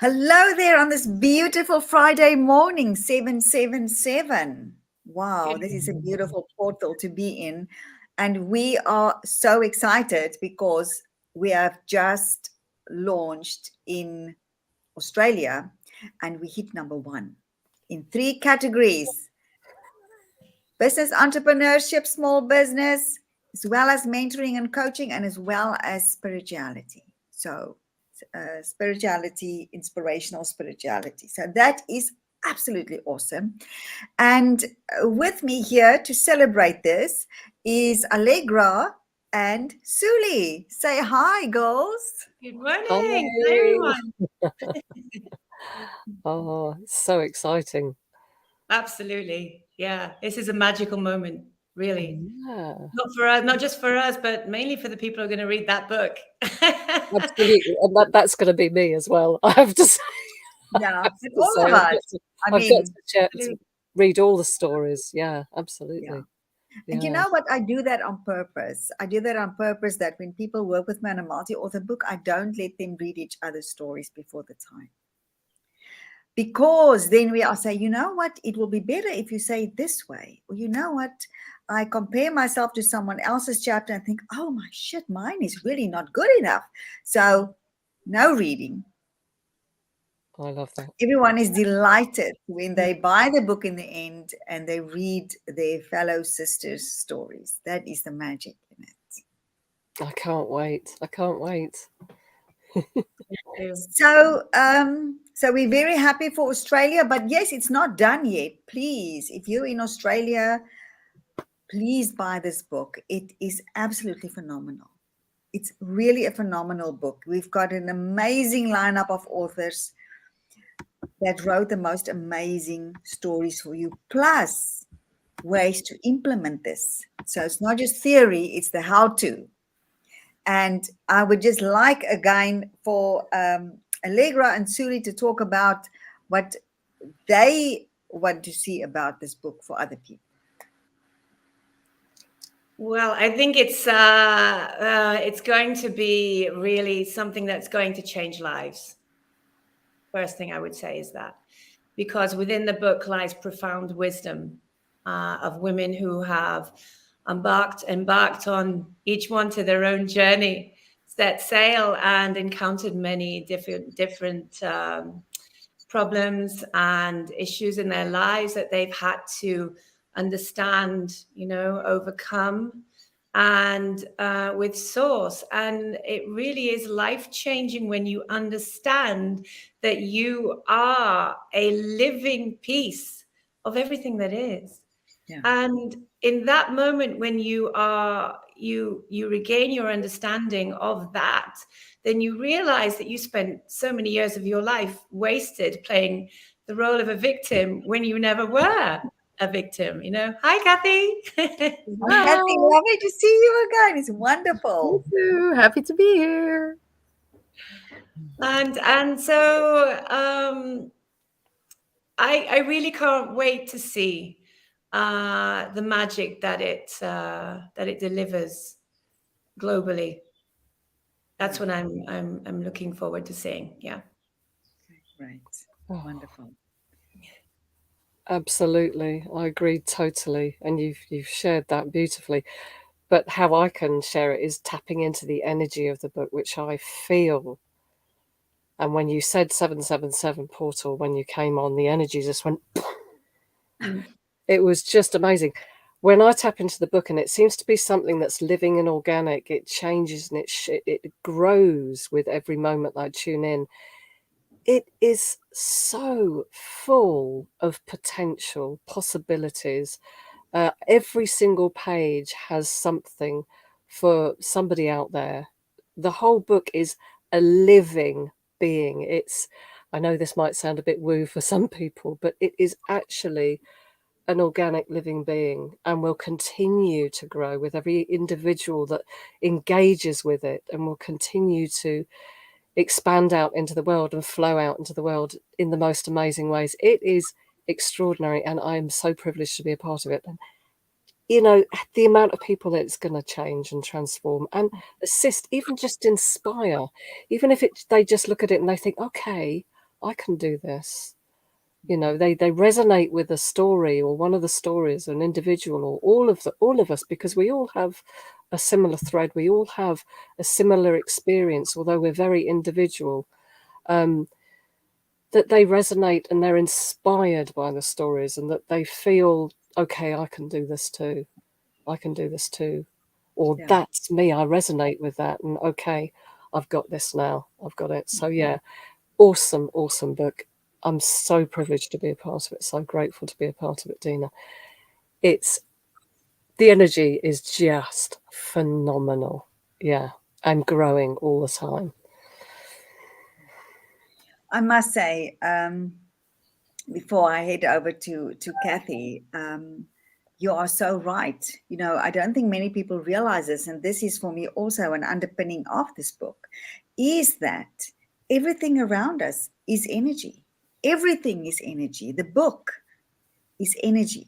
Hello there on this beautiful Friday morning, 777. Wow, this is a beautiful portal to be in. And we are so excited because we have just launched in Australia and we hit number 1 in 3 categories: business entrepreneurship, small business, as well as mentoring and coaching, and as well as spirituality. So spirituality, inspirational spirituality. So that is absolutely awesome. And with me here to celebrate this is Allegra and Suli. Say hi, girls. Good morning. Hi, everyone. Oh, so exciting. Absolutely. Yeah. This is a magical moment, really. Yeah, Not for us, not just for us, but mainly for the people who are going to read that book. absolutely. And that's going to be me as well, I have to say. Yeah, it's all of us. I've got to read all the stories. Yeah, absolutely. Yeah. And you know what? I do that on purpose. I do that on purpose, that when people work with me on a multi-author book, I don't let them read each other's stories before the time. Because then we are saying, you know what? It will be better if you say it this way. Or you know what? I compare myself to someone else's chapter and think, oh my shit, mine is really not good enough. So no reading. I love that. Everyone is delighted when they buy the book in the end and they read their fellow sisters' stories. That is the magic in it. I can't wait. I can't wait. So we're very happy for Australia, but yes, it's not done yet. Please, if you're in Australia, please buy this book. It is absolutely phenomenal. It's really a phenomenal book. We've got an amazing lineup of authors that wrote the most amazing stories for you, plus ways to implement this. So it's not just theory, it's the how-to. And I would just like, again, for Allegra and Suli to talk about what they want to see about this book for other people. Well, I think it's going to be really something that's going to change lives. First thing I would say is that, because within the book lies profound wisdom of women who have embarked on, each one to their own journey, set sail and encountered many different problems and issues in their lives that they've had to understand, overcome, and with source. And it really is life-changing when you understand that you are a living piece of everything that is. Yeah. And in that moment, when you regain your understanding of that, then you realize that you spent so many years of your life wasted playing the role of a victim when you never were a victim. Hi, Kathy. Hi, Kathy, lovely to see you again. It's wonderful. Me too. Happy to be here. And so I really can't wait to see the magic that it delivers globally. That's what I'm looking forward to seeing. Yeah. Right. Wonderful. Absolutely. I agree totally. And you've shared that beautifully. But how I can share it is tapping into the energy of the book, which I feel. And when you said 777 portal, when you came on, the energy just went. It was just amazing. When I tap into the book, and it seems to be something that's living and organic, it changes and it grows with every moment that I tune in. It is so full of potential possibilities. Every single page has something for somebody out there. The whole book is a living being. I know this might sound a bit woo for some people, but it is actually an organic living being, and will continue to grow with every individual that engages with it, and will continue to expand out into the world and flow out into the world in the most amazing ways. It is extraordinary, and I am so privileged to be a part of it. And the amount of people that it's going to change and transform and assist, even just inspire, even if they just look at it and they think, okay, I can do this. You know, they resonate with a story or one of the stories, an individual, or all of us, because we all have a similar thread. We all have a similar experience, although we're very individual. That they resonate and they're inspired by the stories, and that they feel, okay, I can do this too. I can do this too. Or Yeah. that's me. I resonate with that. And okay, I've got this now. I've got it. So yeah, awesome, awesome book. I'm so privileged to be a part of it. So grateful to be a part of it, Dina. It's the energy is just phenomenal. Yeah. And growing all the time. I must say, before I head over to Kathy, you are so right. You know, I don't think many people realize this, and this is for me also an underpinning of this book, is that everything around us is energy. Everything is energy. The book is energy.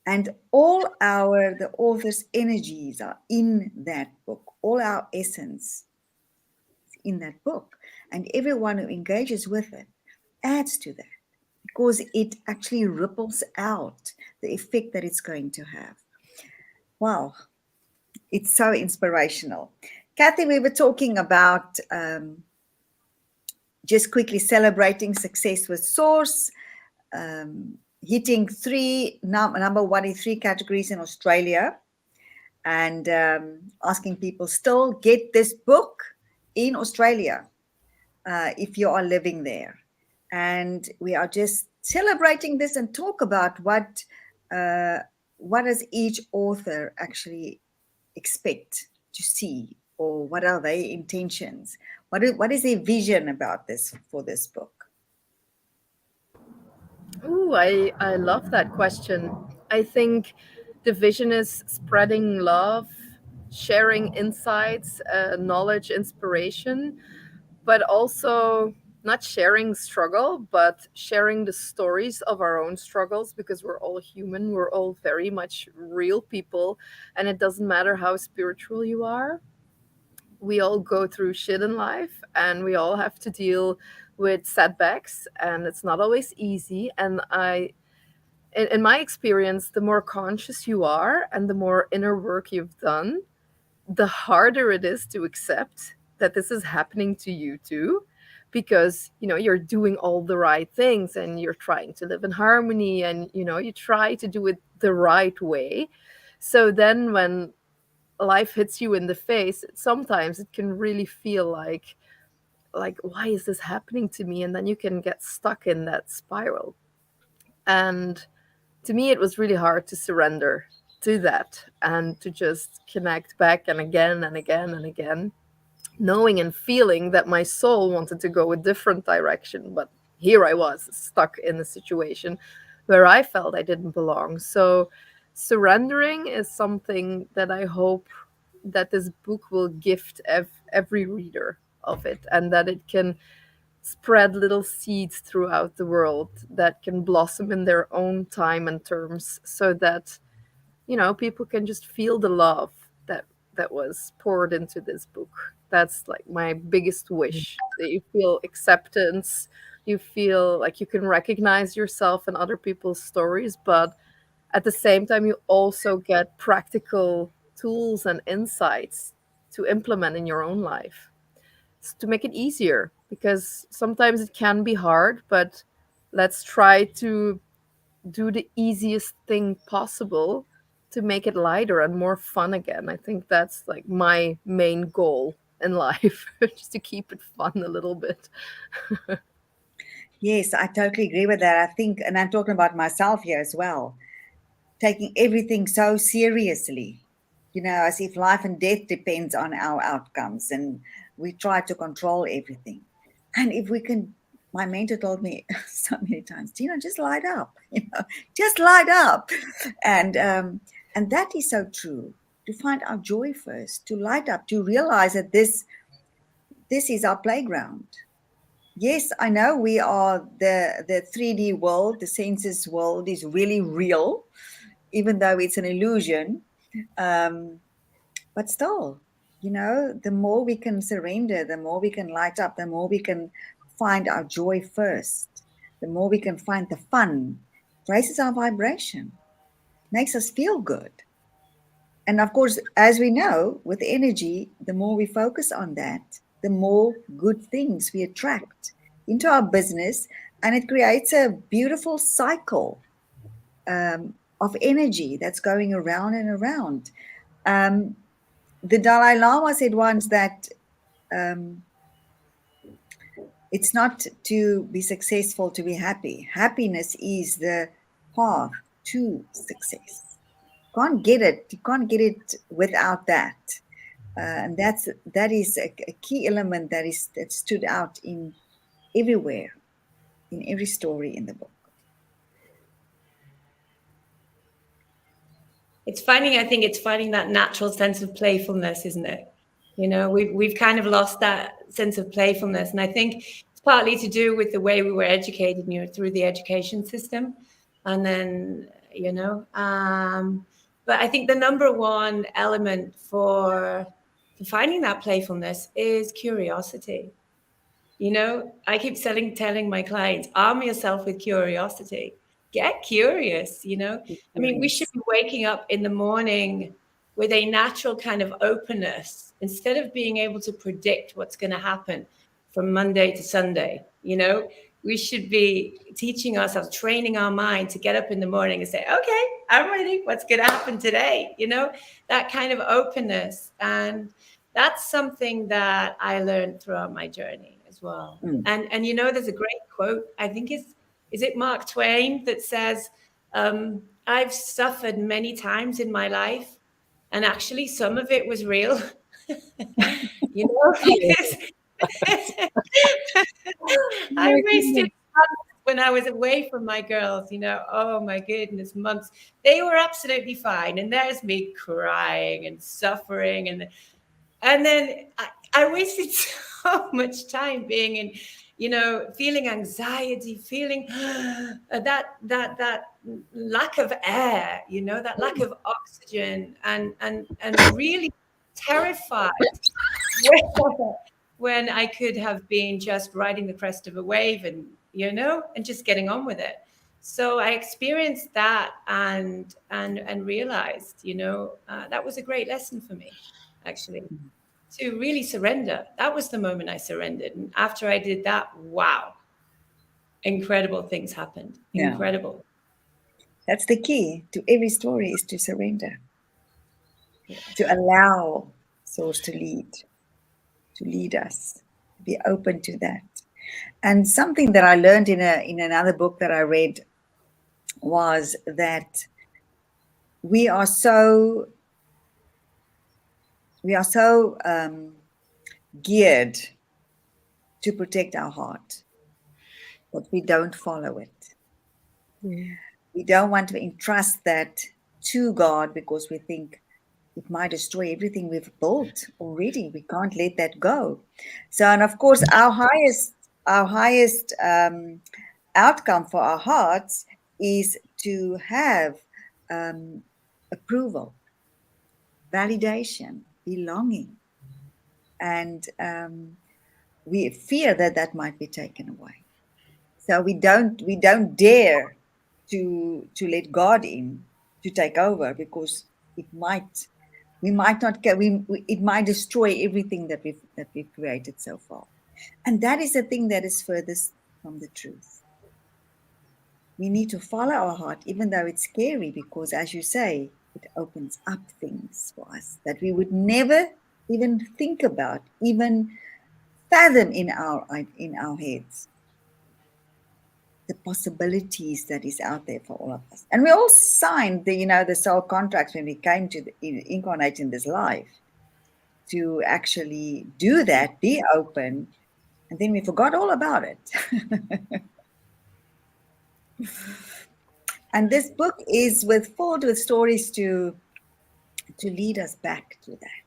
And all the author's energies are in that book. All our essence is in that book. And everyone who engages with it adds to that, because it actually ripples out the effect that it's going to have. Wow, it's so inspirational. Kathy, we were talking about just quickly celebrating success with Source, hitting number one in 3 categories in Australia, and asking people still get this book in Australia if you are living there. And we are just celebrating this and talk about what does each author actually expect to see, or what are their intentions? What is their vision about this for this book? Ooh, I love that question. I think the vision is spreading love, sharing insights, knowledge, inspiration, but also not sharing struggle, but sharing the stories of our own struggles, because we're all human, we're all very much real people, and it doesn't matter how spiritual you are. We all go through shit in life, and we all have to deal with setbacks, and it's not always easy. And in my experience, the more conscious you are and the more inner work you've done, the harder it is to accept that this is happening to you too, because you're doing all the right things and you're trying to live in harmony, and you try to do it the right way. So then when life hits you in the face, sometimes it can really feel like why is this happening to me, and then you can get stuck in that spiral. And to me, it was really hard to surrender to that and to just connect back, and again and again and again, knowing and feeling that my soul wanted to go a different direction. But here I was stuck in a situation where I felt I didn't belong. So surrendering is something that I hope that this book will gift every reader of it, and that it can spread little seeds throughout the world that can blossom in their own time and terms, so that people can just feel the love that was poured into this book. That's like my biggest wish, that you feel acceptance, you feel like you can recognize yourself in other people's stories, but at the same time you also get practical tools and insights to implement in your own life, to make it easier, because sometimes it can be hard, but let's try to do the easiest thing possible to make it lighter and more fun again. I think that's like my main goal in life, just to keep it fun a little bit. Yes, I totally agree with that. I think, and I'm talking about myself here as well, taking everything so seriously, as if life and death depends on our outcomes, and we try to control everything. And if we can, my mentor told me so many times, just light up, just light up. And that is so true, to find our joy first, to light up, to realize that this is our playground. Yes, I know we are the 3D world, the senses world is really real, even though it's an illusion. But still, the more we can surrender, the more we can light up, the more we can find our joy first, the more we can find the fun, raises our vibration, makes us feel good. And of course, as we know, with energy, the more we focus on that, the more good things we attract into our business. And it creates a beautiful cycle of energy that's going around and around. The Dalai Lama said once that it's not to be successful to be happy. Happiness is the path to success. Can't get it. You can't get it without that. And that is a key element that stood out in everywhere, in every story in the book. I think it's finding that natural sense of playfulness, isn't it? You know, we've kind of lost that sense of playfulness. And I think it's partly to do with the way we were educated, you know, through the education system. And then, you know, but I think the number one element for finding that playfulness is curiosity. You know, I keep telling my clients, arm yourself with curiosity. Get curious, you know. I mean, we should be waking up in the morning with a natural kind of openness instead of being able to predict what's going to happen from Monday to Sunday, you know. We should be teaching ourselves, training our mind to get up in the morning and say, okay, I'm ready. What's going to happen today? You know, that kind of openness. And that's something that I learned throughout my journey as well. And you know, there's a great quote, I think is it Mark Twain, that says, I've suffered many times in my life, and actually some of it was real. You know, because I wasted months when I was away from my girls, you know, oh my goodness, months. They were absolutely fine. And there's me crying and suffering. And then I wasted so much time being in, you know, feeling anxiety, feeling that lack of air, you know, that lack of oxygen, and really terrified when I could have been just riding the crest of a wave and, you know, and just getting on with it. So I experienced that and realized, you know, that was a great lesson for me, actually, to really surrender. That was the moment I surrendered. And after I did that, wow, incredible things happened. Yeah. Incredible. That's the key to every story, is to surrender, to allow Source to lead us, to be open to that. And something that I learned in another book that I read was that we are so geared to protect our heart, but we don't follow it. We don't want to entrust that to God because we think it might destroy everything we've built already. We can't let that go. So, and of course, our highest outcome for our hearts is to have approval, validation, belonging, and we fear that might be taken away. So we don't dare to let God in to take over, because it might destroy everything that we've created so far. And that is the thing that is furthest from the truth. We need to follow our heart, even though it's scary, because, as you say, it opens up things for us that we would never even think about, even fathom in our heads. The possibilities that is out there for all of us. And we all signed the soul contracts when we came to incarnate in this life to actually do that, be open, and then we forgot all about it. And this book is filled with stories to lead us back to that,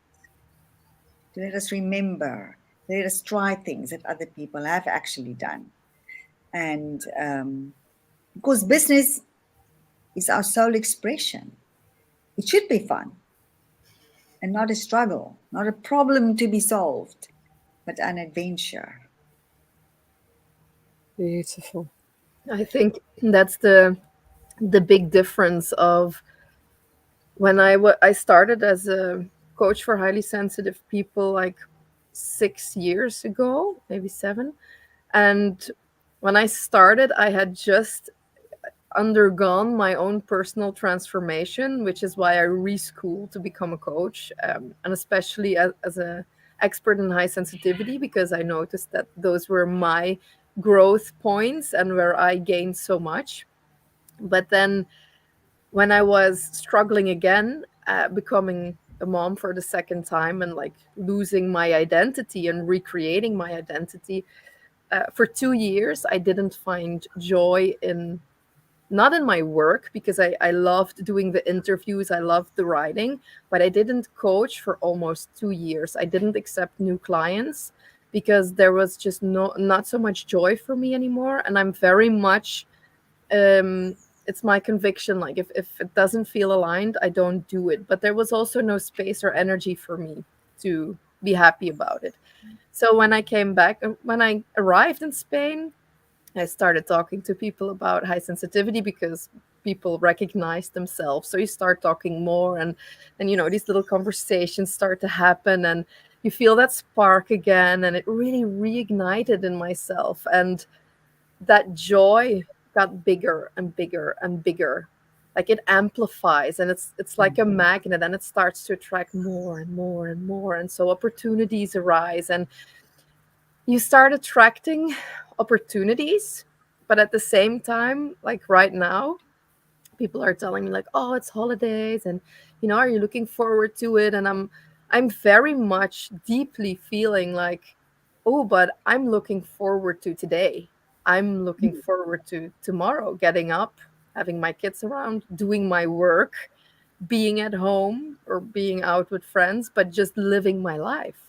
to let us remember, let us try things that other people have actually done. And because business is our soul expression, it should be fun and not a struggle, not a problem to be solved, but an adventure. Beautiful. I think that's the big difference of when I started as a coach for highly sensitive people like 6 years ago, maybe seven. And when I started, I had just undergone my own personal transformation, which is why I reschooled to become a coach, and especially as a expert in high sensitivity, because I noticed that those were my growth points and where I gained so much. But then when I was struggling again, becoming a mom for the second time and like losing my identity and recreating my identity, for 2 years, I didn't find joy in not in my work because I loved doing the interviews, I loved the writing, but I didn't coach for almost 2 years. I didn't accept new clients because there was just not so much joy for me anymore. And I'm very much it's my conviction, like if it doesn't feel aligned, I don't do it. But there was also no space or energy for me to be happy about it. So when I came back, when I arrived in Spain, I started talking to people about high sensitivity because people recognize themselves. So you start talking more, and these little conversations start to happen, and you feel that spark again, and it really reignited in myself. And that joy got bigger and bigger and bigger. Like it amplifies, and it's like a magnet, and it starts to attract more and more and more. And so opportunities arise, and you start attracting opportunities. But at the same time, like right now, people are telling me like, oh, it's holidays, and are you looking forward to it? And I'm very much deeply feeling like, oh, but I'm looking forward to today. I'm looking forward to tomorrow, getting up, having my kids around, doing my work, being at home or being out with friends, but just living my life.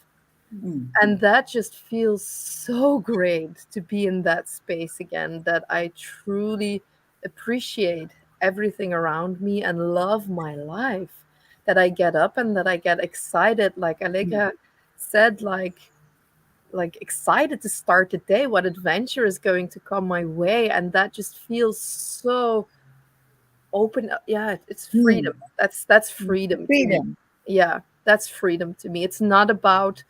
Mm. And that just feels so great to be in that space again, that I truly appreciate everything around me and love my life. That I get up and that I get excited, like Mm. Alega said, like excited to start the day, what adventure is going to come my way. And that just feels so open. Yeah, it's Mm. freedom. That's freedom to me. Freedom. Yeah, that's freedom to me. It's not about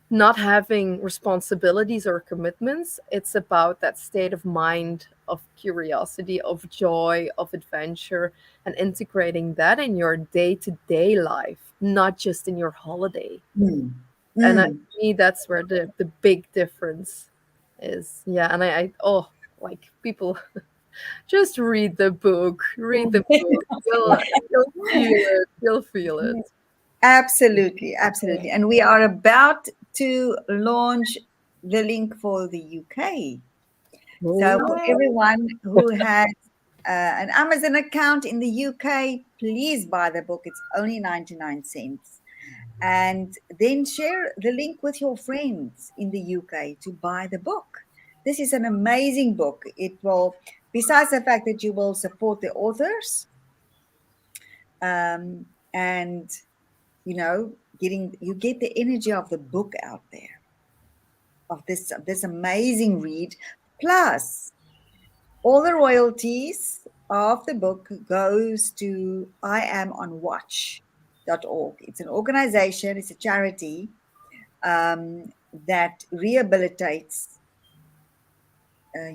not having responsibilities or commitments. It's about that state of mind, of curiosity, of joy, of adventure, and integrating that in your day-to-day life, not just in your holiday. Mm. And Mm. to me, that's where the big difference is. Yeah, and I oh, like people just read the book, read the book. You'll feel it. You'll feel it. Absolutely, absolutely. And we are about to launch the link for the UK. So, for Oh, everyone who has an Amazon account in the UK, please buy the book. It's only 99 cents. And then share the link with your friends in the UK to buy the book. This is an amazing book. It will, besides the fact that you will support the authors, and getting you get the energy of the book out there, of this amazing read, plus all the royalties of the book goes to iamonwatch.org. It's an organization, it's a charity, that rehabilitates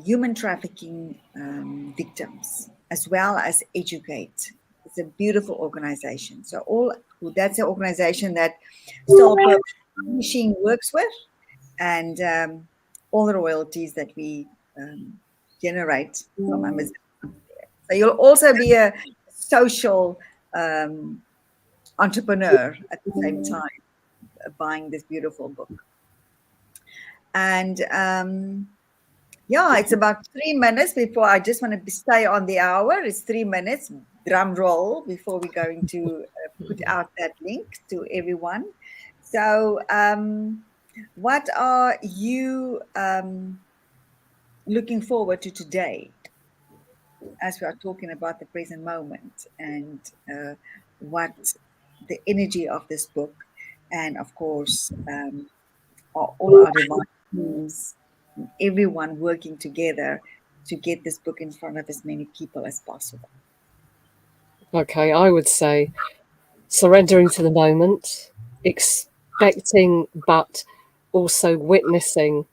human trafficking victims, as well as educate. It's a beautiful organization. So that's an organization that Soul Purpose Publishing works with, and all the royalties that we generate from Amazon. So you'll also be a social entrepreneur at the same time, buying this beautiful book. And yeah, it's about 3 minutes before I just want to stay on the hour. It's 3 minutes, drum roll, before we're going to put out that link to everyone. So, what are you looking forward to today, as we are talking about the present moment, and what the energy of this book, and of course, all our divine teams? everyone working together to get this book in front of as many people as possible. Okay, I would say surrendering to the moment, expecting but also witnessing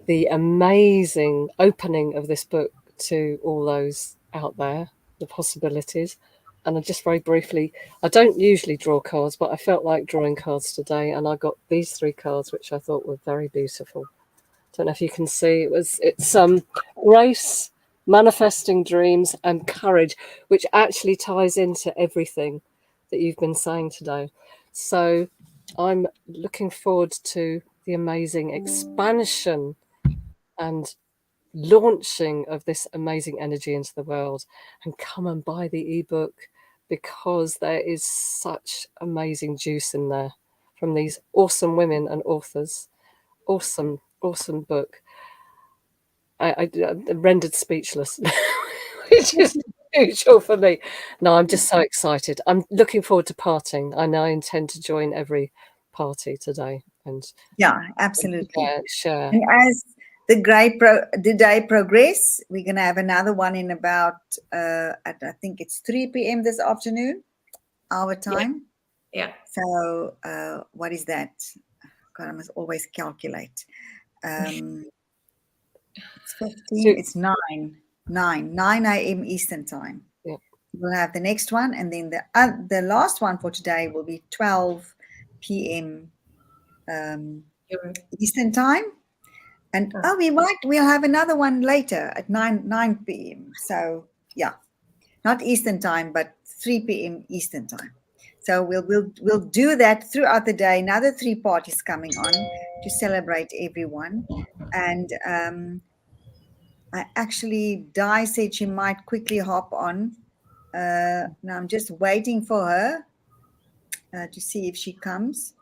the amazing opening of this book to all those out there, the possibilities. And I just very briefly, I don't usually draw cards, but I felt like drawing cards today, and I got these 3 cards, which I thought were very beautiful. Don't know if you can see. It's grace, manifesting dreams, and courage, which actually ties into everything that you've been saying today. So I'm looking forward to the amazing expansion and launching of this amazing energy into the world. And come and buy the ebook, because there is such amazing juice in there from these awesome women and authors. Awesome book. I'm rendered speechless, which is unusual for me. No, I'm just so excited. I'm looking forward to parting. I know I intend to join every party today and absolutely. share. And as the day progress, we're going to have another one in about I think it's 3 p.m. this afternoon, our time. Yeah. So what is that? God, I must always calculate. It's 15. It's 9 a.m. Eastern time. Yeah. We'll have the next one, and then the last one for today will be 12 p.m. Eastern time. And we'll have another one later at 9 p.m. So yeah, not Eastern time, but 3 p.m. Eastern time. So we'll do that throughout the day. Another 3 parties coming on to celebrate everyone. And I actually, Di said she might quickly hop on. Now I'm just waiting for her to see if she comes.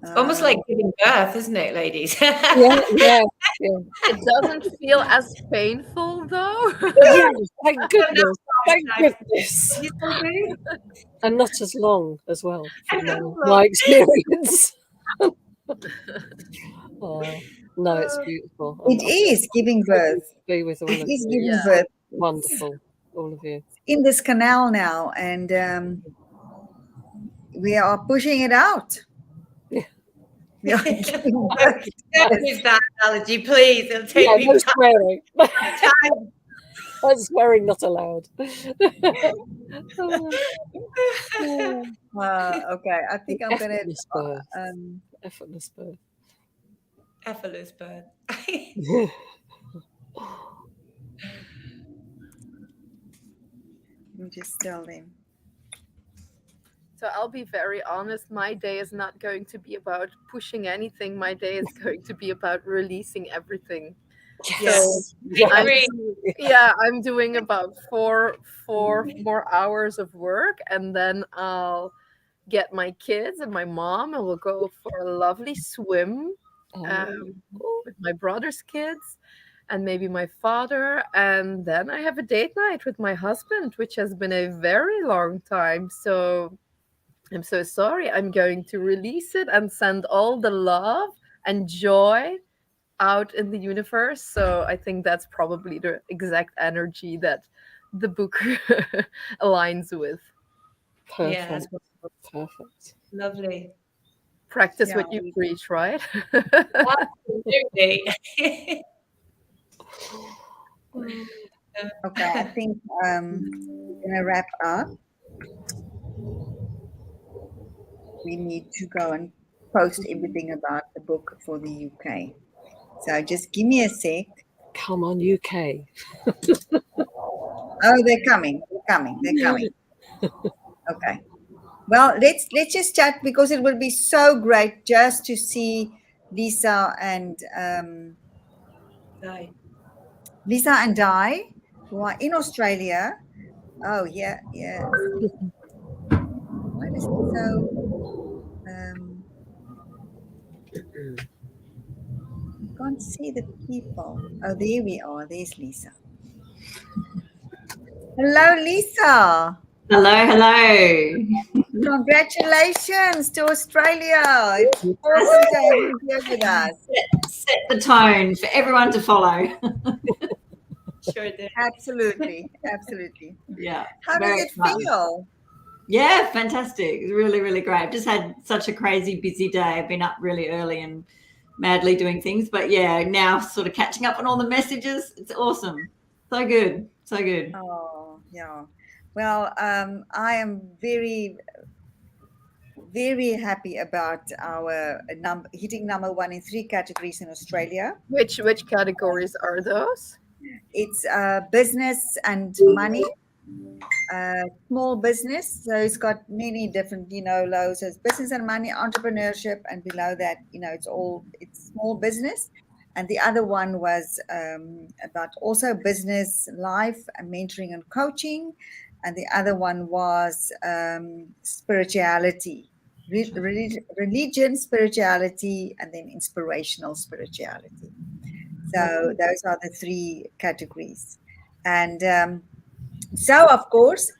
It's almost like giving birth, isn't it, ladies? Yeah. It doesn't feel as painful, though. Yeah, thank goodness. Thank goodness. And not as long as well, from my experience. Oh, no, it's beautiful. It is giving birth. Be with all of It is you. giving birth. Wonderful, all of you. In this canal now, and we are pushing it out. Yeah. We are giving birth. Don't use that analogy, please. It'll take me no time. swearing. That's swearing not allowed. Okay, I think I'm going to... Effortless birth. Effortless birth. Let me just tell them. So I'll be very honest, my day is not going to be about pushing anything. My day is going to be about releasing everything. Yes. So I'm doing about four more hours of work, and then I'll get my kids and my mom, and we'll go for a lovely swim with my brother's kids and maybe my father. And then I have a date night with my husband, which has been a very long time. So I'm so sorry. I'm going to release it and send all the love and joy out in the universe. So I think that's probably the exact energy that the book aligns with. Perfect. Yeah. Perfect. Lovely. Practice what you preach, right? Absolutely. Okay, I think we're going to wrap up. We need to go and post everything about the book for the UK. So just give me a sec. Come on, UK. Oh, they're coming. Okay. Well, let's just chat, because it will be so great just to see Lisa and Di, who are in Australia. Oh yeah. Why is it so? I can't see the people. Oh, there we are. There's Lisa. Hello, Lisa. Hello. Congratulations to Australia. It's awesome to have you here with us. set the tone for everyone to follow. Sure did. Absolutely, absolutely. Yeah. How does Very it exciting. feel? Yeah, fantastic. It's really, really great. I've just had such a crazy busy day. I've been up really early and madly doing things. But yeah, now sort of catching up on all the messages. It's awesome. So good. So good. Oh, yeah. Well, I am very, very happy about our hitting number one in 3 categories in Australia. Which categories are those? It's business and money, small business. So it's got many different, lows. So it's business and money, entrepreneurship, and below that, it's small business. And the other one was about also business, life, and mentoring and coaching. And the other one was spirituality, religion, spirituality, and then inspirational spirituality. So those are the 3 categories. And so, of course,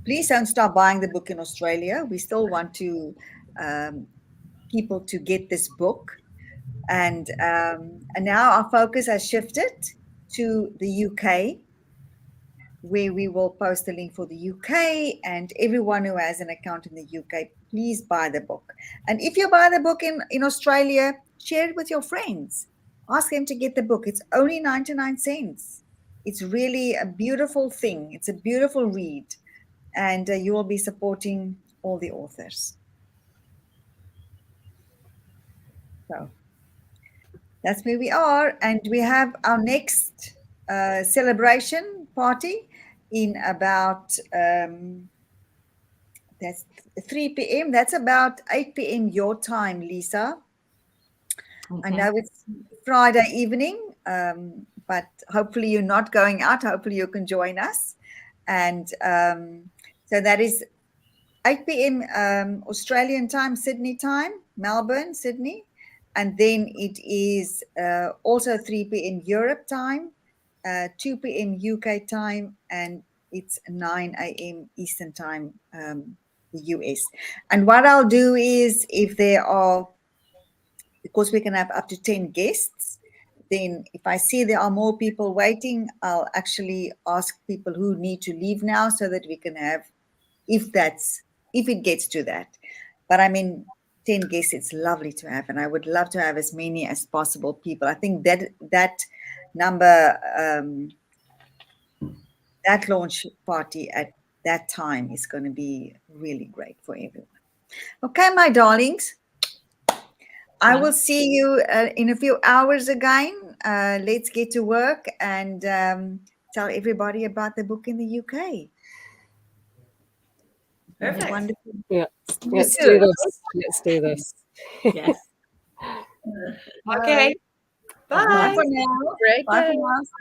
please don't stop buying the book in Australia. We still want to people to get this book. And now our focus has shifted to the UK, where we will post a link for the UK, and everyone who has an account in the UK, please buy the book. And if you buy the book in Australia, share it with your friends. Ask them to get the book. It's only 99 cents. It's really a beautiful thing. It's a beautiful read, and you will be supporting all the authors. So that's where we are, and we have our next celebration party in about that's 3 p.m. That's about 8 p.m. your time, Lisa. Okay. I know it's Friday evening, but hopefully you're not going out. Hopefully you can join us. And so that is 8 p.m. Australian time, Sydney time, Melbourne, Sydney. And then it is also 3 p.m. Europe time, 2 p.m. UK time, and it's 9 a.m. Eastern time, the US. And what I'll do is, if there are, because we can have up to 10 guests, then if I see there are more people waiting, I'll actually ask people who need to leave now so that we can have, if it gets to that. But I mean, 10 guests, it's lovely to have, and I would love to have as many as possible people. I think that number, that launch party at that time is going to be really great for everyone. Okay, my darlings, I will see you in a few hours again. Let's get to work and tell everybody about the book in the UK. Perfect. Wonderful. Yeah, let's do this. Let's do this. Yes. Okay. Bye. Bye for now. Great Bye day. for now.